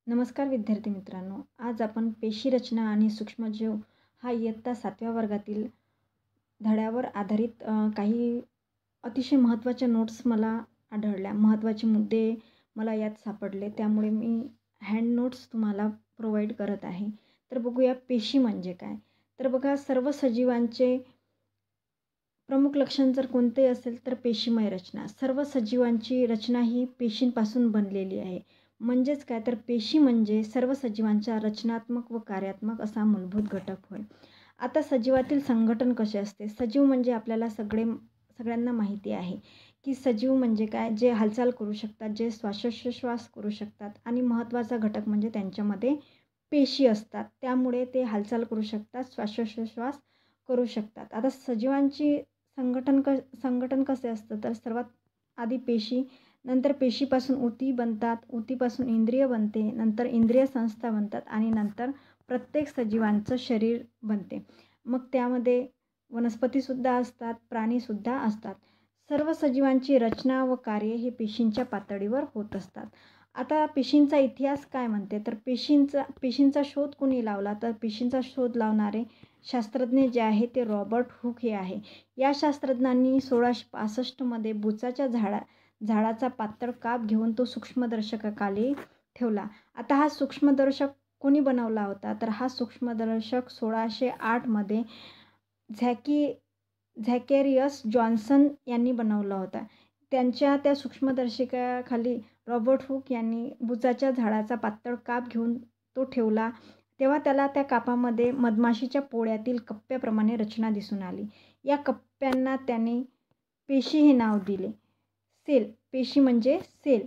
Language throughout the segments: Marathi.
नमस्कार विद्यार्थी मित्रांनो, आज आपण पेशी रचना आणि सूक्ष्मजीव हा इयत्ता 7व्या वर्गातील धड्यावर आधारित काही अतिशय महत्त्वाच्या नोट्स मला आढळल्या. महत्त्वाचे मुद्दे मला यात सापडले, त्यामुळे मी हँड नोट्स तुम्हाला प्रोव्हाइड करत आहे. तर बघूया पेशी म्हणजे काय. तर बघा, सर्व सजीवांचे प्रमुख लक्षण जर कोणते असेल तर पेशीमय रचना. सर्व सजीवांची रचना ही पेशींपासून बनलेली आहे. म्हणजेच काय, तर पेशी म्हणजे सर्व सजीवांच्या रचनात्मक व कार्यात्मक असा मूलभूत घटक होय. आता सजीवातील संघटन कसे असते. सजीव म्हणजे आपल्याला सगळ्यांना माहिती आहे की सजीव म्हणजे काय, जे हालचाल करू शकतात, जे श्वासोच्छ्वास करू शकतात आणि महत्त्वाचा घटक म्हणजे त्यांच्यामध्ये पेशी असतात. त्यामुळे ते हालचाल करू शकतात, श्वासोच्छ्वास करू शकतात. आता सजीवांची संघटन कसे असतं, तर सर्वात आधी पेशी, नंतर पेशीपासून ऊती बनतात, ऊतीपासून इंद्रिय बनते, नंतर इंद्रिय संस्था बनतात आणि नंतर प्रत्येक सजीवांचं शरीर बनते. मग त्यामध्ये वनस्पतीसुद्धा असतात, प्राणीसुद्धा असतात. सर्व सजीवांची रचना व कार्य हे पेशींच्या पातळीवर होत असतात. आता पेशींचा इतिहास काय म्हणते, तर पेशींचा शोध कोणी लावला, तर पेशींचा शोध लावणारे शास्त्रज्ञ जे आहे ते रॉबर्ट हुक हे आहे. या शास्त्रज्ञांनी 1665 बुचाच्या झाडाचा पातळ काप घेऊन तो सूक्ष्मदर्शकाखाली ठेवला. आता हा सूक्ष्मदर्शक कोणी बनवला होता, तर हा सूक्ष्मदर्शक 1608 झॅकेरियस जॉन्सन यांनी बनवला होता. त्यांच्या त्या सूक्ष्मदर्शकाखाली रॉबर्ट हुक यांनी बुचाच्या झाडाचा पातळ काप घेऊन तो ठेवला. तेव्हा त्याला त्या कापामध्ये मधमाशीच्या पोळ्यातील कप्प्याप्रमाणे रचना दिसून आली. या कप्प्यांना त्याने पेशी हे नाव दिले. सेल, पेशी म्हणजे सेल.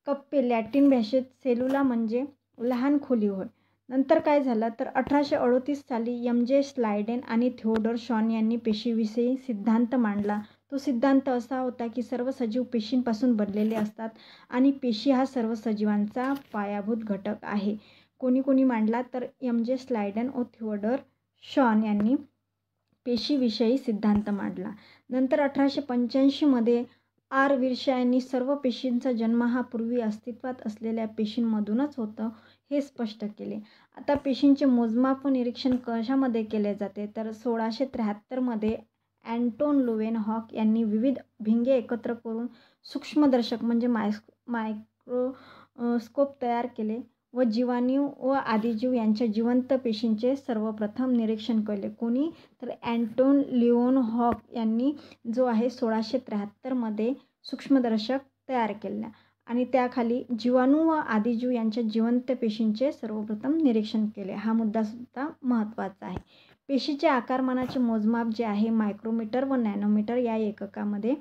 कप्पे लॅटिन भाषेत सेलुला म्हणजे लहान खोली होय. नंतर काय झालं, तर 1838 साली एम.जे. स्लायडेन आणि थिओडोर शॉन यांनी पेशीविषयी सिद्धांत मांडला. तो सिद्धांत असा होता की सर्व सजीव पेशींपासून बनलेले असतात आणि पेशी हा सर्व सजीवांचा पायाभूत घटक आहे. कोणी मांडला, तर एम.जे. स्लायडेन व थिओडोर शॉन यांनी पेशीविषयी सिद्धांत मांडला. नंतर 1885 आर. विर्शा यांनी सर्व पेशींचा जन्म हा पूर्वी अस्तित्वात असलेल्या पेशींमधूनच होतो हे स्पष्ट केले. आता पेशींचे मोजमाप व निरीक्षण कशामध्ये केले जाते, तर 1673 अँटोन लुवेनहॉक यांनी विविध भिंगे एकत्र करून सूक्ष्मदर्शक म्हणजे मायक्रोस्कोप तयार केले व जीवाणू व आदिजीव यांच्या जिवंत पेशींचे सर्वप्रथम निरीक्षण केले. कोणी, तर अँटोन लिओनहॉक यांनी जो आहे 1673 सूक्ष्मदर्शक तयार केला आणि त्याखाली जीवाणू व आदिजीव यांच्या जिवंत पेशींचे सर्वप्रथम निरीक्षण केले. हा मुद्दासुद्धा महत्त्वाचा आहे. पेशीचे आकारमानाचे मोजमाप जे आहे मायक्रोमीटर व नॅनोमीटर या एककामध्ये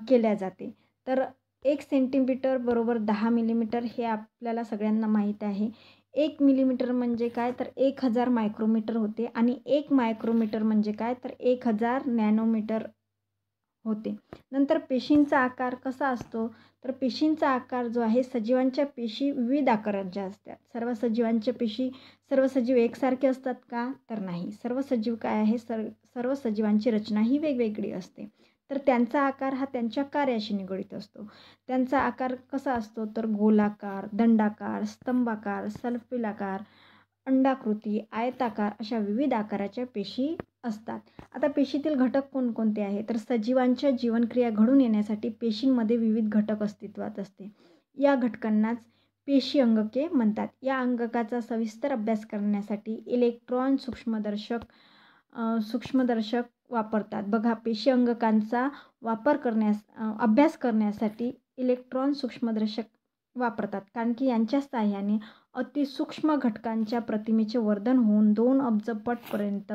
केल्या जाते. तर 1 सेंटीमीटर बरोबर 10 मिलीमीटर हे आपल्याला सगळ्यांना माहीत आहे. 1 मिलीमीटर म्हणजे काय, तर 1000 मायक्रोमीटर होते आणि 1 मायक्रोमीटर म्हणजे काय, तर 1000 नॅनोमीटर होते. नंतर पेशींचा आकार कसा असतो, तर पेशींचा आकार जो आहे, सजीवांच्या पेशी विविध आकारांच्या असतात. सर्व सजीव एकसारखे असतात का, तर नाही. सर्व सजीव काय आहे, सर्व सजीवांची रचना ही वेगवेगळी असते. तर त्यांचा आकार हा त्यांच्या कार्याशी निगडीत असतो. त्यांचा आकार कसा असतो, तर गोलाकार, दंडाकार, स्तंभाकार, सर्पिलाकार, अंडाकृती, आयताकार अशा विविध आकाराच्या पेशी असतात. आता पेशीतील घटक कोणकोणते आहे, तर सजीवांच्या जीवनक्रिया घडून येण्यासाठी पेशींमध्ये विविध घटक अस्तित्वात असते. या घटकांनाच पेशी अंगके म्हणतात. या अंगकाचा सविस्तर अभ्यास करण्यासाठी इलेक्ट्रॉन सूक्ष्मदर्शक वापरतात. बघा, पेशी अंगकांचा अभ्यास करण्यासाठी इलेक्ट्रॉन सूक्ष्मदर्शक वापरतात, कारण की यांच्या साहाय्याने अतिसूक्ष्म घटकांच्या प्रतिमेचे वर्धन होऊन 2 अब्ज पटपर्यंत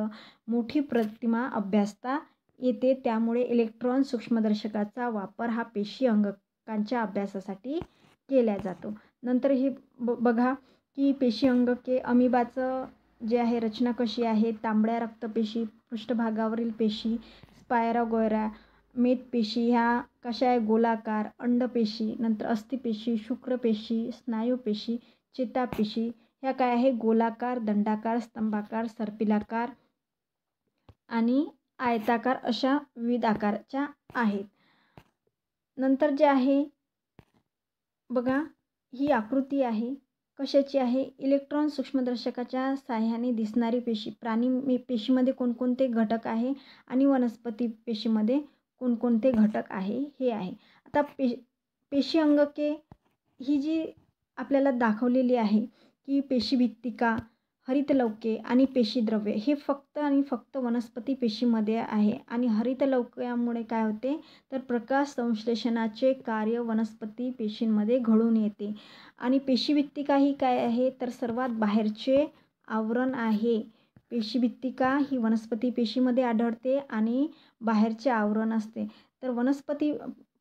मोठी प्रतिमा अभ्यासता येते. त्यामुळे इलेक्ट्रॉन सूक्ष्मदर्शकाचा वापर हा पेशी अंगकांच्या अभ्यासासाठी केला जातो. नंतर हे बघा की पेशी अंगके, अमिबाचं जे आहे रचना कशी आहे, तांबड्या रक्तपेशी, पृष्ठभागावरील पेशी, स्पायरोगेरा, मेदपेशी ह्या कशा आहे, गोलाकार, अंडपेशी, नंतर अस्थिपेशी, शुक्रपेशी, स्नायूपेशी, चेतापेशी ह्या काय आहे, गोलाकार, दंडाकार, स्तंभाकार, सर्पिलाकार आणि आयताकार अशा विविध आकाराच्या आहेत. नंतर जे आहे बघा, ही आकृती आहे कशाची आहे? इलेक्ट्रॉन सूक्ष्मदर्शकाच्या साहाय्याने दिसणारी पेशी. पेशीमध्ये कोणकोणते घटक आहे आणि वनस्पती पेशीमध्ये कोणकोणते घटक आहे हे आहे. आता पेशी अंगके ही जी आपल्याला दाखवलेली आहे की पेशीभित्तिका, हरितलवके आणि पेशीद्रव्ये हे फक्त आणि फक्त वनस्पती पेशीमध्ये आहे. आणि हरितलवक्यामुळे काय होते तर प्रकाश संश्लेषणाचे कार्य वनस्पती पेशींमध्ये घडून येते. आणि पेशीभित्तिका ही काय आहे तर सर्वात बाहेरचे आवरण आहे. पेशीभित्तिका ही वनस्पती पेशीमध्ये आढळते आणि बाहेरचे आवरण असते. तर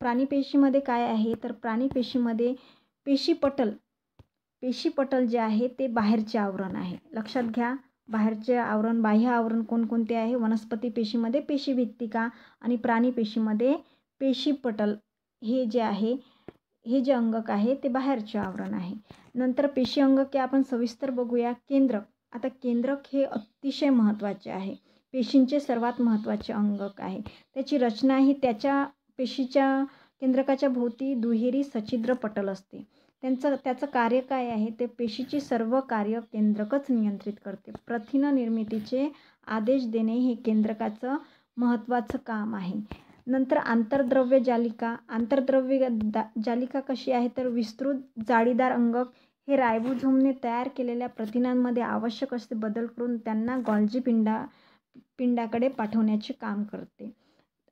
प्राणीपेशीमध्ये काय आहे तर प्राणीपेशीमध्ये पेशीपटल जे आहे ते बाहेरचे आवरण आहे. लक्षात घ्या, बाहेरचे आवरण, बाह्य आवरण कोणकोणते आहे? वनस्पती पेशीमध्ये पेशीभित्तिका आणि प्राणीपेशीमध्ये पेशीपटल हे जे आहे, हे जे अंगक आहे ते बाहेरचे आवरण आहे. नंतर पेशी अंगके आपण सविस्तर बघूया. केंद्रक. आता केंद्रक हे अतिशय महत्त्वाचे आहे. पेशींचे सर्वात महत्त्वाचे अंगक आहे. त्याची रचना ही पेशीच्या केंद्रकाच्या भोवती दुहेरी सच्छिद्र पटल असते. त्याचं कार्य काय आहे? ते पेशीची सर्व कार्य केंद्रकच नियंत्रित करते. प्रथिन निर्मितीचे आदेश देणे हे केंद्रकाचं महत्त्वाचं काम आहे. नंतर आंतरद्रव्य जालिका. आंतरद्रव्य जालिका कशी आहे तर विस्तृत जाळीदार अंगक हे रायबोझोमने तयार केलेल्या प्रथिनांमध्ये आवश्यक असे बदल करून त्यांना गॉल्जी पिंडाकडे पाठवण्याचे काम करते.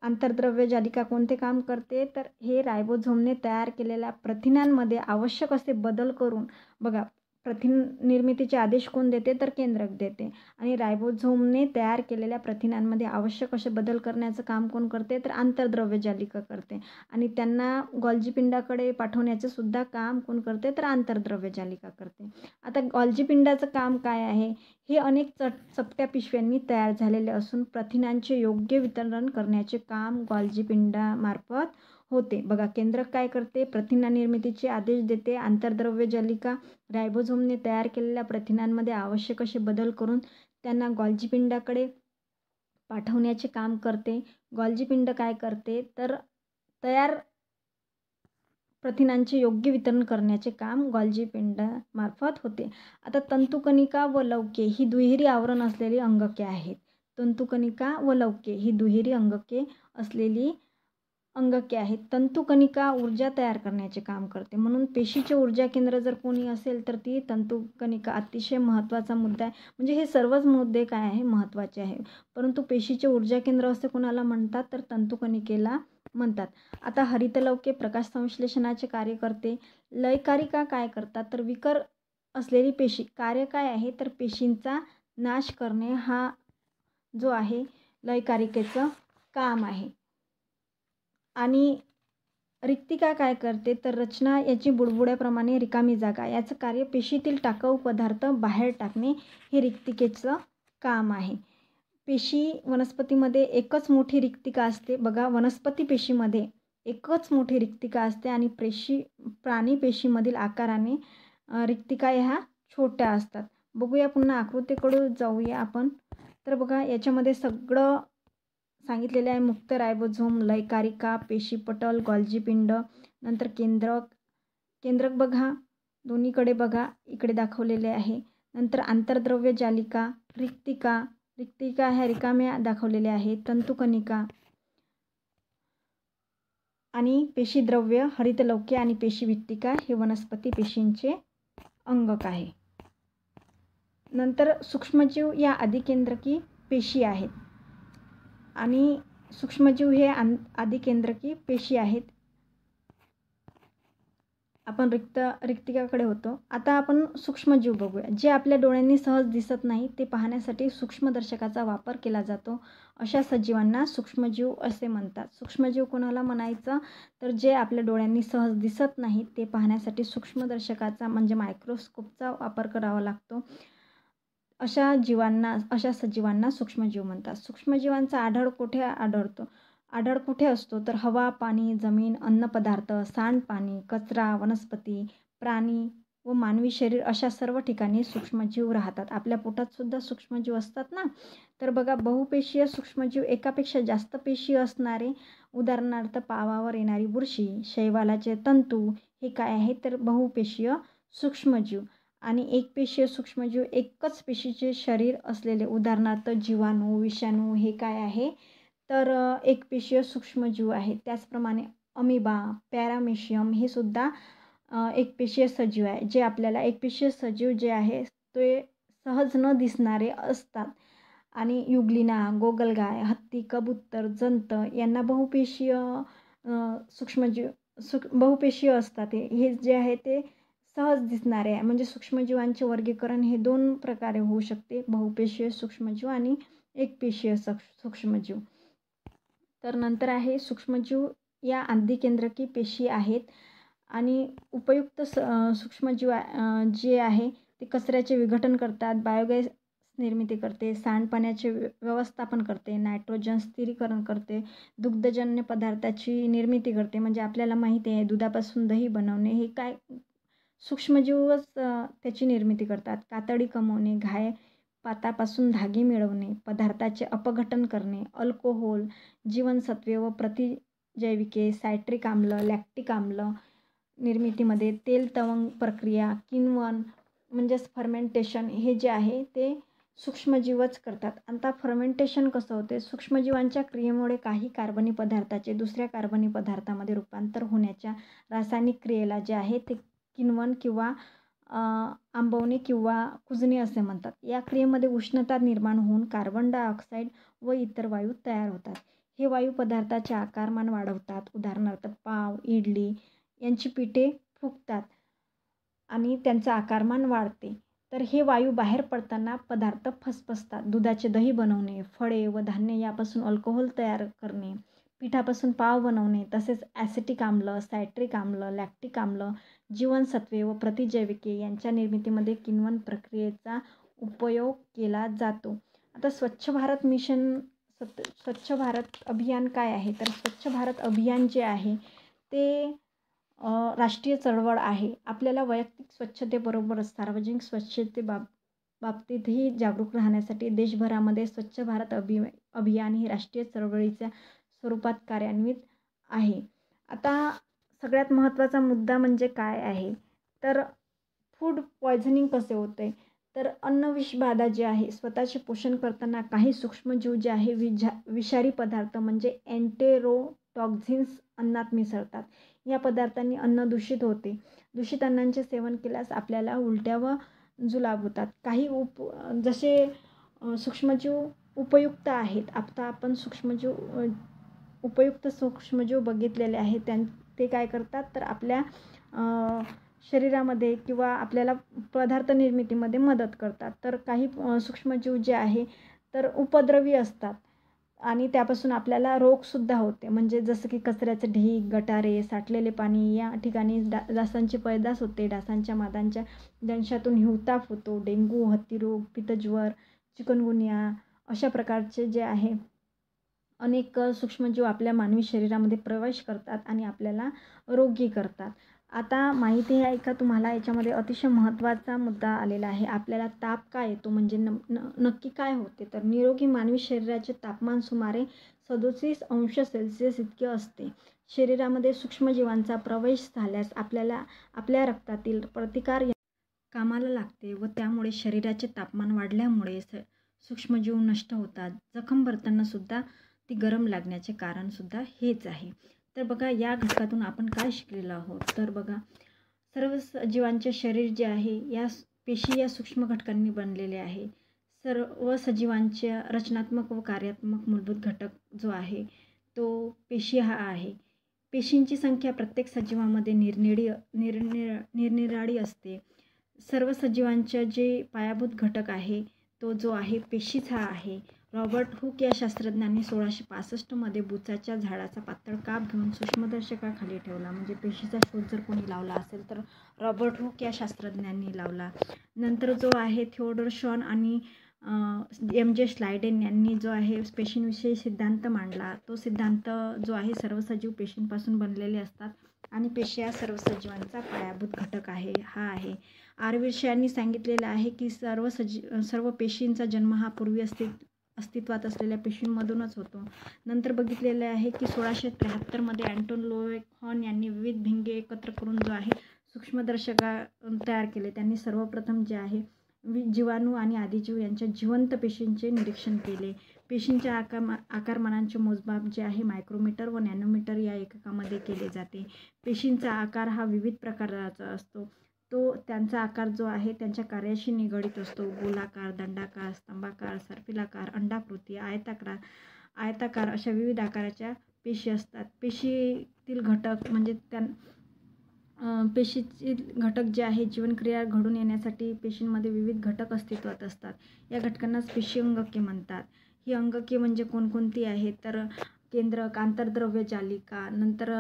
आंतरद्रव्य जालिका कोणते काम करते तर हे रायबोझोमने तयार केलेल्या प्रथिनांमध्ये आवश्यक असे बदल करून, बघा, प्रथिन निर्मितीचे आदेश कोण देते तर केंद्रक देते. आणि रायबोझोमने तयार केलेल्या प्रथिनांमध्ये आवश्यक असे बदल करण्याचं काम कोण करते तर आंतरद्रव्य जालिका करते. आणि त्यांना गॉल्जी पिंडाकडे पाठवण्याचं सुद्धा काम कोण करते तर आंतरद्रव्य जालिका करते. आता गॉल्जी पिंडाचं काम काय आहे? हे अनेक चपट्या पिशव्यांनी तयार झालेले असून प्रथिनांचे योग्य वितरण करण्याचे काम गॉल्जी पिंडामार्फत होते. बघा, केंद्रक काय करते? प्रथिना निर्मितीचे आदेश देते. आंतरद्रव्य जालिका रायबोझोमने तयार केलेल्या प्रथिनांमध्ये आवश्यक असे बदल करून त्यांना गॉल्जी पिंडाकडे पाठवण्याचे काम करते. गॉल्जी पिंड काय करते तर तयार प्रथिनांचे योग्य वितरण करण्याचे काम गॉल्जी पिंडामार्फत होते. आता तंतुकणिका व लवके ही दुहेरी आवरण असलेली अंगके आहेत. तंतुकणिका व लवके ही दुहेरी असलेली अंगके आहेत. तंतुकणिका ऊर्जा तयार करण्याचे काम करते. म्हणून पेशीचे ऊर्जा केंद्र जर कोणी असेल तर ती तंतुकणिका. अतिशय महत्त्वाचा मुद्दा आहे. म्हणजे हे सर्वच मुद्दे काय आहे? महत्त्वाचे आहे. परंतु पेशीचे ऊर्जा केंद्र असे कोणाला म्हणतात तर तंतुकणिकेला म्हणतात. आता हरितलवके प्रकाश संश्लेषणाचे कार्य करते. लयकारिका काय करतात तर विकर असलेली पेशी. कार्य काय आहे तर पेशींचा नाश करणे हा जो आहे लयकारिकेचं काम आहे. आणि रिक्तिका काय करते तर रचना याची बुडबुड्याप्रमाणे रिकामी जागा. याचं कार्य पेशीतील टाकाऊ पदार्थ बाहेर टाकणे हे रिक्तिकेचं काम आहे. वनस्पतीमध्ये एकच मोठी रिक्तिका असते. बघा, वनस्पती पेशीमध्ये एकच मोठी रिक्तिका असते आणि प्राणी पेशीमधील आकाराने रिक्तिका ह्या छोट्या असतात. बघूया, पुन्हा आकृतीकडे जाऊया आपण. तर बघा, याच्यामध्ये सगळं सांगितलेलं आहे. मुक्त रायबोझोम, लयकारिका, पेशीपटल, गॉल्जी पिंड, नंतर केंद्रक बघा, दोन्हीकडे बघा, इकडे दाखवलेले आहे. नंतर आंतरद्रव्य जालिका, रिक्तिका ह्या रिकाम्या दाखवलेल्या आहेत. तंतुकणिका आणि पेशीद्रव्य, हरितलवके आणि पेशीभित्तिका हे वनस्पती पेशींचे अंगक आहे. नंतर सूक्ष्मजीव या अधिकेंद्रकी पेशी आहेत आणि सूक्ष्मजीव हे अधिकेंद्रकी पेशी आहेत. आपण रिक्तिकाकडे होतो. आता आपण सूक्ष्मजीव बघूया. जे आपल्या डोळ्यांनी सहज दिसत नाही ते पाहण्यासाठी सूक्ष्मदर्शकाचा वापर केला जातो. अशा सजीवांना सूक्ष्मजीव असे म्हणतात. सूक्ष्मजीव कोणाला म्हणायचं तर जे आपल्या डोळ्यांनी सहज दिसत नाही ते पाहण्यासाठी सूक्ष्मदर्शकाचा म्हणजे मायक्रोस्कोपचा वापर करावा लागतो. अशा सजीवांना सूक्ष्मजीव म्हणतात. सूक्ष्मजीवांचा आढळ कुठे असतो तर हवा, पाणी, जमीन, अन्नपदार्थ, सांडपाणी, कचरा, वनस्पती, प्राणी व मानवी शरीर अशा सर्व ठिकाणी सूक्ष्मजीव राहतात. आपल्या पोटात सुद्धा सूक्ष्मजीव असतात ना. तर बघा, बहुपेशीय सूक्ष्मजीव, एकापेक्षा जास्त पेशी असणारे, उदाहरणार्थ पावावर येणारी बुरशी, शैवालाचे तंतू हे काय आहे तर बहुपेशीय सूक्ष्मजीव. आणि एकपेशीय सूक्ष्मजीव एकच पेशीचे शरीर असलेले, उदाहरणार्थ जीवाणू, विषाणू हे काय आहे तर एकपेशीय सूक्ष्मजीव आहे. त्याचप्रमाणे अमिबा, पॅरामेशियम हे सुद्धा एकपेशीय सजीव आहे. जे आपल्याला एकपेशीय सजीव जे आहे ते सहज न दिसणारे असतात. आणि युग्लिना, गोगलगाय, हत्ती, कबूतर, जंत यांना बहुपेशीय सूक्ष्मजीव बहुपेशीय असतात. हे जे आहे ते सहज दिसणारे आहे. म्हणजे सूक्ष्मजीवांचे वर्गीकरण हे 2 प्रकारे होऊ शकते, बहुपेशीय सूक्ष्मजीव आणि एकपेशीय सूक्ष्मजीव. तर नंतर आहे सूक्ष्मजीव या आंतकेंद्रकी पेशी आहेत. आणि उपयुक्त सूक्ष्मजीव जे आहे ते कचऱ्याचे विघटन करतात, बायोगॅस निर्मिती करते, सांडपाण्याचे व्यवस्थापन करते, नायट्रोजन स्थिरीकरण करते, दुग्धजन्य पदार्थाची निर्मिती करते. म्हणजे आपल्याला माहिती आहे दुधापासून दही बनवणे हे काय सूक्ष्मजीवच त्याची निर्मिती करतात. कातडी कमवणे, पातापासून धागे मिळवणे, पदार्थाचे अपघटन करणे, अल्कोहोल, जीवनसत्वे व प्रतिजैविके, सायट्रिक आम्ल, लॅक्टिक आम्ल निर्मितीमध्ये तेल तवंग प्रक्रिया, किण्वन म्हणजेच फर्मेंटेशन हे जे आहे ते सूक्ष्मजीवच करतात. आता फर्मेंटेशन कसं होते, सूक्ष्मजीवांच्या क्रियेमुळे काही कार्बनी पदार्थाचे दुसऱ्या कार्बनी पदार्थामध्ये रूपांतर होण्याच्या रासायनिक क्रियेला जे आहे ते किण्वन किंवा आंबवणे किंवा कुजणे असे म्हणतात. या क्रियेमध्ये उष्णता निर्माण होऊन कार्बन डायऑक्साईड व इतर वायू तयार होतात. हे वायू पदार्थाचे आकारमान वाढवतात. उदाहरणार्थ पाव, इडली यांची पिठे फुगतात आणि त्यांचं आकारमान वाढते. तर हे वायू बाहेर पडताना पदार्थ फसफसतात. दुधाचे दही बनवणे, फळे व धान्य यापासून अल्कोहोल तयार करणे, पिठापासून पाव बनवणे, तसेच ॲसिटिक आम्ल, सायट्रिक आम्ल, लॅक्टिक आम्ल, जीवनसत्वे व प्रतिजैविके यांच्या निर्मितीमध्ये किण्वन प्रक्रियेचा उपयोग केला जातो. आता स्वच्छ भारत अभियान काय आहे तर स्वच्छ भारत अभियान जे आहे ते राष्ट्रीय चळवळ आहे. आपल्याला वैयक्तिक स्वच्छतेबरोबरच सार्वजनिक बाबतीतही जागरूक राहण्यासाठी देशभरामध्ये स्वच्छ भारत अभियान ही राष्ट्रीय चळवळीच्या स्वरूपात कार्यान्वित आहे. आता सगळ्यात महत्त्वाचा मुद्दा म्हणजे काय आहे तर फूड पॉयझनिंग कसे होते तर अन्नविषबाधा जे आहे, स्वतःचे पोषण करताना काही सूक्ष्मजीव जे आहे विषारी पदार्थ म्हणजे एन्टेरोटॉक्झिन्स अन्नात मिसळतात. या पदार्थांनी अन्न दूषित होते. दूषित अन्नांचे सेवन केल्यास आपल्याला उलट्या व जुलाब होतात. काही जसे सूक्ष्मजीव उपयुक्त आहेत. आता आपण उपयुक्त सूक्ष्मजीव बघितलेले आहेत. ते काय करतात तर आपल्या शरीरामध्ये किंवा आपल्याला पदार्थ निर्मितीमध्ये मदत करतात. तर काही सूक्ष्मजीव जे आहे तर उपद्रवी असतात आणि त्यापासून आपल्याला रोगसुद्धा होते. म्हणजे जसं की कचऱ्याचे ढीग, गटारे, साठलेले पाणी या ठिकाणी डासांची पैदास होते. डासांच्या मादांच्या दंशातून हिवताप होतो. डेंग्यू, हत्तीरोग, पित्तज्वर, चिकनगुनिया अशा प्रकारचे जे आहे अनेक सूक्ष्मजीव आपल्या मानवी शरीरामध्ये प्रवेश करतात आणि आपल्याला रोगी करतात. आता माहिती आहे का तुम्हाला याच्यामध्ये अतिशय महत्त्वाचा मुद्दा आलेला आहे. आपल्याला ताप का येतो म्हणजे नक्की काय होते तर निरोगी मानवी शरीराचे तापमान सुमारे 37 अंश सेल्सिअस इतके असते. शरीरामध्ये सूक्ष्मजीवांचा प्रवेश झाल्यास आपल्या रक्तातील प्रतिकार कामाला लागते व त्यामुळे शरीराचे तापमान वाढल्यामुळे सूक्ष्मजीव नष्ट होतात. जखम भरताना सुद्धा ती गरम लागण्याचे कारणसुद्धा हेच आहे. तर बघा या घटकातून आपण काय शिकलेलो आहोत तर बघा सर्व सजीवांचे शरीर जे आहे या पेशी या सूक्ष्म घटकांनी बनलेले आहे. सर्व सजीवांच्या रचनात्मक व कार्यात्मक मूलभूत घटक जो आहे तो पेशी हा आहे. पेशींची संख्या प्रत्येक सजीवामध्ये निरनिराळी असते. सर्व सजीवांच्या जे पायाभूत घटक आहे तो जो आहे पेशीच हा आहे. रॉबर्ट हुक या शास्त्रज्ञांनी 1665 मध्ये बुचाच्या झाडाचा पातळ काप घेऊन सूक्ष्मदर्शकाखाली ठेवला. म्हणजे पेशीचा शोध जर कोणी लावला असेल तर रॉबर्ट हुक या शास्त्रज्ञांनी लावला. नंतर जो आहे थिओडोर शॉन आणि M.J. स्लायडेन यांनी जो आहे पेशींविषयी सिद्धांत मांडला. तो सिद्धांत जो आहे सर्व सजीव पेशींपासून बनलेले असतात आणि पेशी हा सर्व सजीवांचा पायाभूत घटक आहे हा आहे. आर्विश यांनी सांगितलेलं आहे की सर्व पेशींचा जन्म हा पूर्वी अस्तित्वात असलेल्या पेशींमधूनच होतो. नंतर बघितलेले आहे की 1673 अँटोन लोवेहॉर्न यांनी विविध भिंगे एकत्र करून जो आहे सूक्ष्मदर्शक तयार केले. त्यांनी सर्वप्रथम जे आहे जीवाणू आणि आदिजीव यांच्या जिवंत पेशींचे निरीक्षण केले. पेशींच्या आकारमानांचे मोजमाप जे आहे मायक्रोमीटर व नॅनोमीटर या एककामध्ये केले जाते. पेशींचा आकार हा विविध प्रकाराचा असतो. तो त्यांचा आकार जो आहे त्यांच्या कार्याशी निगडीत असतो. गोलाकार, दंडाकार, स्तंभाकार, सर्पिलाकार, अंडाकृती, आयताकार अशा विविध आकाराच्या पेशी असतात. पेशीतील घटक म्हणजे पेशीतील घटक जे आहे जीवनक्रिया घडून येण्यासाठी पेशींमध्ये विविध घटक अस्तित्वात असतात. या घटकांनाच पेशी अंगके म्हणतात. ही अंगके म्हणजे कोणकोणती आहेत तर केंद्रक, आंतरद्रव्य जालिका, नंतर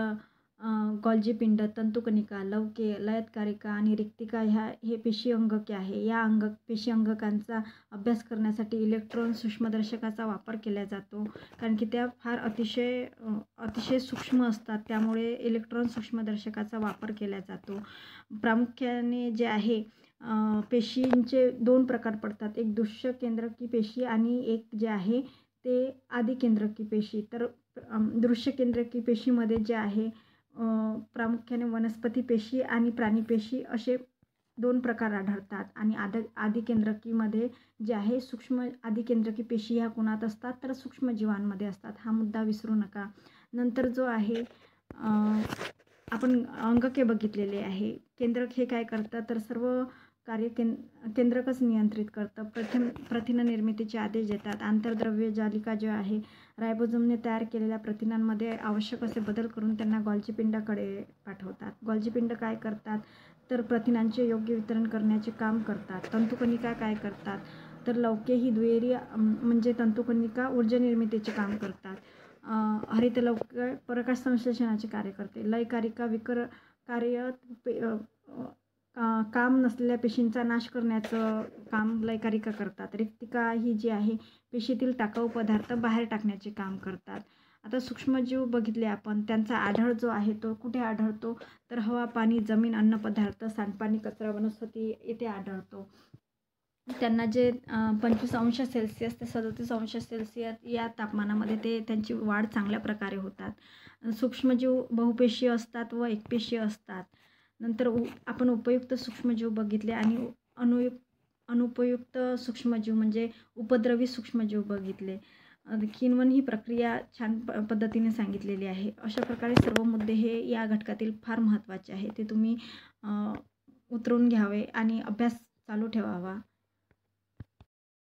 गॉल्जी पिंड, तंतुकणिका, लवके, लयतकारिका आणि रिक्तिका हे पेशी अंगके आहे. या पेशी अंगकांचा अभ्यास करण्यासाठी इलेक्ट्रॉन सूक्ष्मदर्शकाचा वापर केला जातो, कारण की त्या फार अतिशय सूक्ष्म असतात. त्यामुळे इलेक्ट्रॉन सूक्ष्मदर्शकाचा वापर केला जातो. प्रामुख्याने जे आहे पेशींचे 2 प्रकार पडतात. एक दृश्य केंद्रकी पेशी आणि एक जे आहे ते आदिकेंद्रकी पेशी. तर दृश्य केंद्रकी पेशीमध्ये जे आहे प्रामुख्याने वनस्पती पेशी आणि प्राणीपेशी असे 2 प्रकार आढळतात. आणि आदिकेंद्रकीमध्ये जे आहे आदिकेंद्रकी पेशी ह्या कोणात असतात तर सूक्ष्मजीवांमध्ये असतात. हा मुद्दा विसरू नका. नंतर जो आहे आपण अंगके बघितलेले आहे. केंद्रक हे काय करतं तर सर्व कार्य केंद्रकच नियंत्रित करतं. प्रथिन निर्मितीचे आदेश देतात. आंतरद्रव्य जालिका जे आहे रायबोझोमने तयार केलेल्या प्रथिनांमध्ये आवश्यक असे बदल करून त्यांना गॉल्जी पिंडाकडे पाठवतात. गॉल्जी पिंड काय करतात तर प्रथिनांचे योग्य वितरण करण्याचे काम करतात. तंतुकणिका काय करतात तर लवके ही दुहेरी म्हणजे तंतुकणिका ऊर्जा निर्मितीचे काम करतात. हरितलवके प्रकाश संश्लेषणाचे कार्य करते. लयकारिका विकर काम नसलेल्या पेशींचा नाश करण्याचं काम लयकारिका करतात. रिक्तिका ही जी आहे पेशीतील टाकाऊ पदार्थ बाहेर टाकण्याचे काम करतात. आता सूक्ष्मजीव बघितले आपण. त्यांचा आढळ जो आहे तो कुठे आढळतो तर हवा, पाणी, जमीन, अन्नपदार्थ, सांडपाणी, कचरा, वनस्पती येथे आढळतो. त्यांना जे 25°C ते 37°C या तापमानामध्ये त्यांची वाढ चांगल्या प्रकारे होतात. सूक्ष्मजीव बहुपेशीय असतात व एकपेशीय असतात. नंतर आपण उपयुक्त सूक्ष्मजीव बघितले आणि अनुपयुक्त सूक्ष्मजीव म्हणजे उपद्रवी सूक्ष्मजीव बघितले. किण्वन ही प्रक्रिया छान पद्धतीने सांगितलेली आहे. अशा प्रकारे सर्व मुद्दे हे या घटकातील फार महत्त्वाचे आहे. ते तुम्ही उतरवून घ्यावे आणि अभ्यास चालू ठेवावा.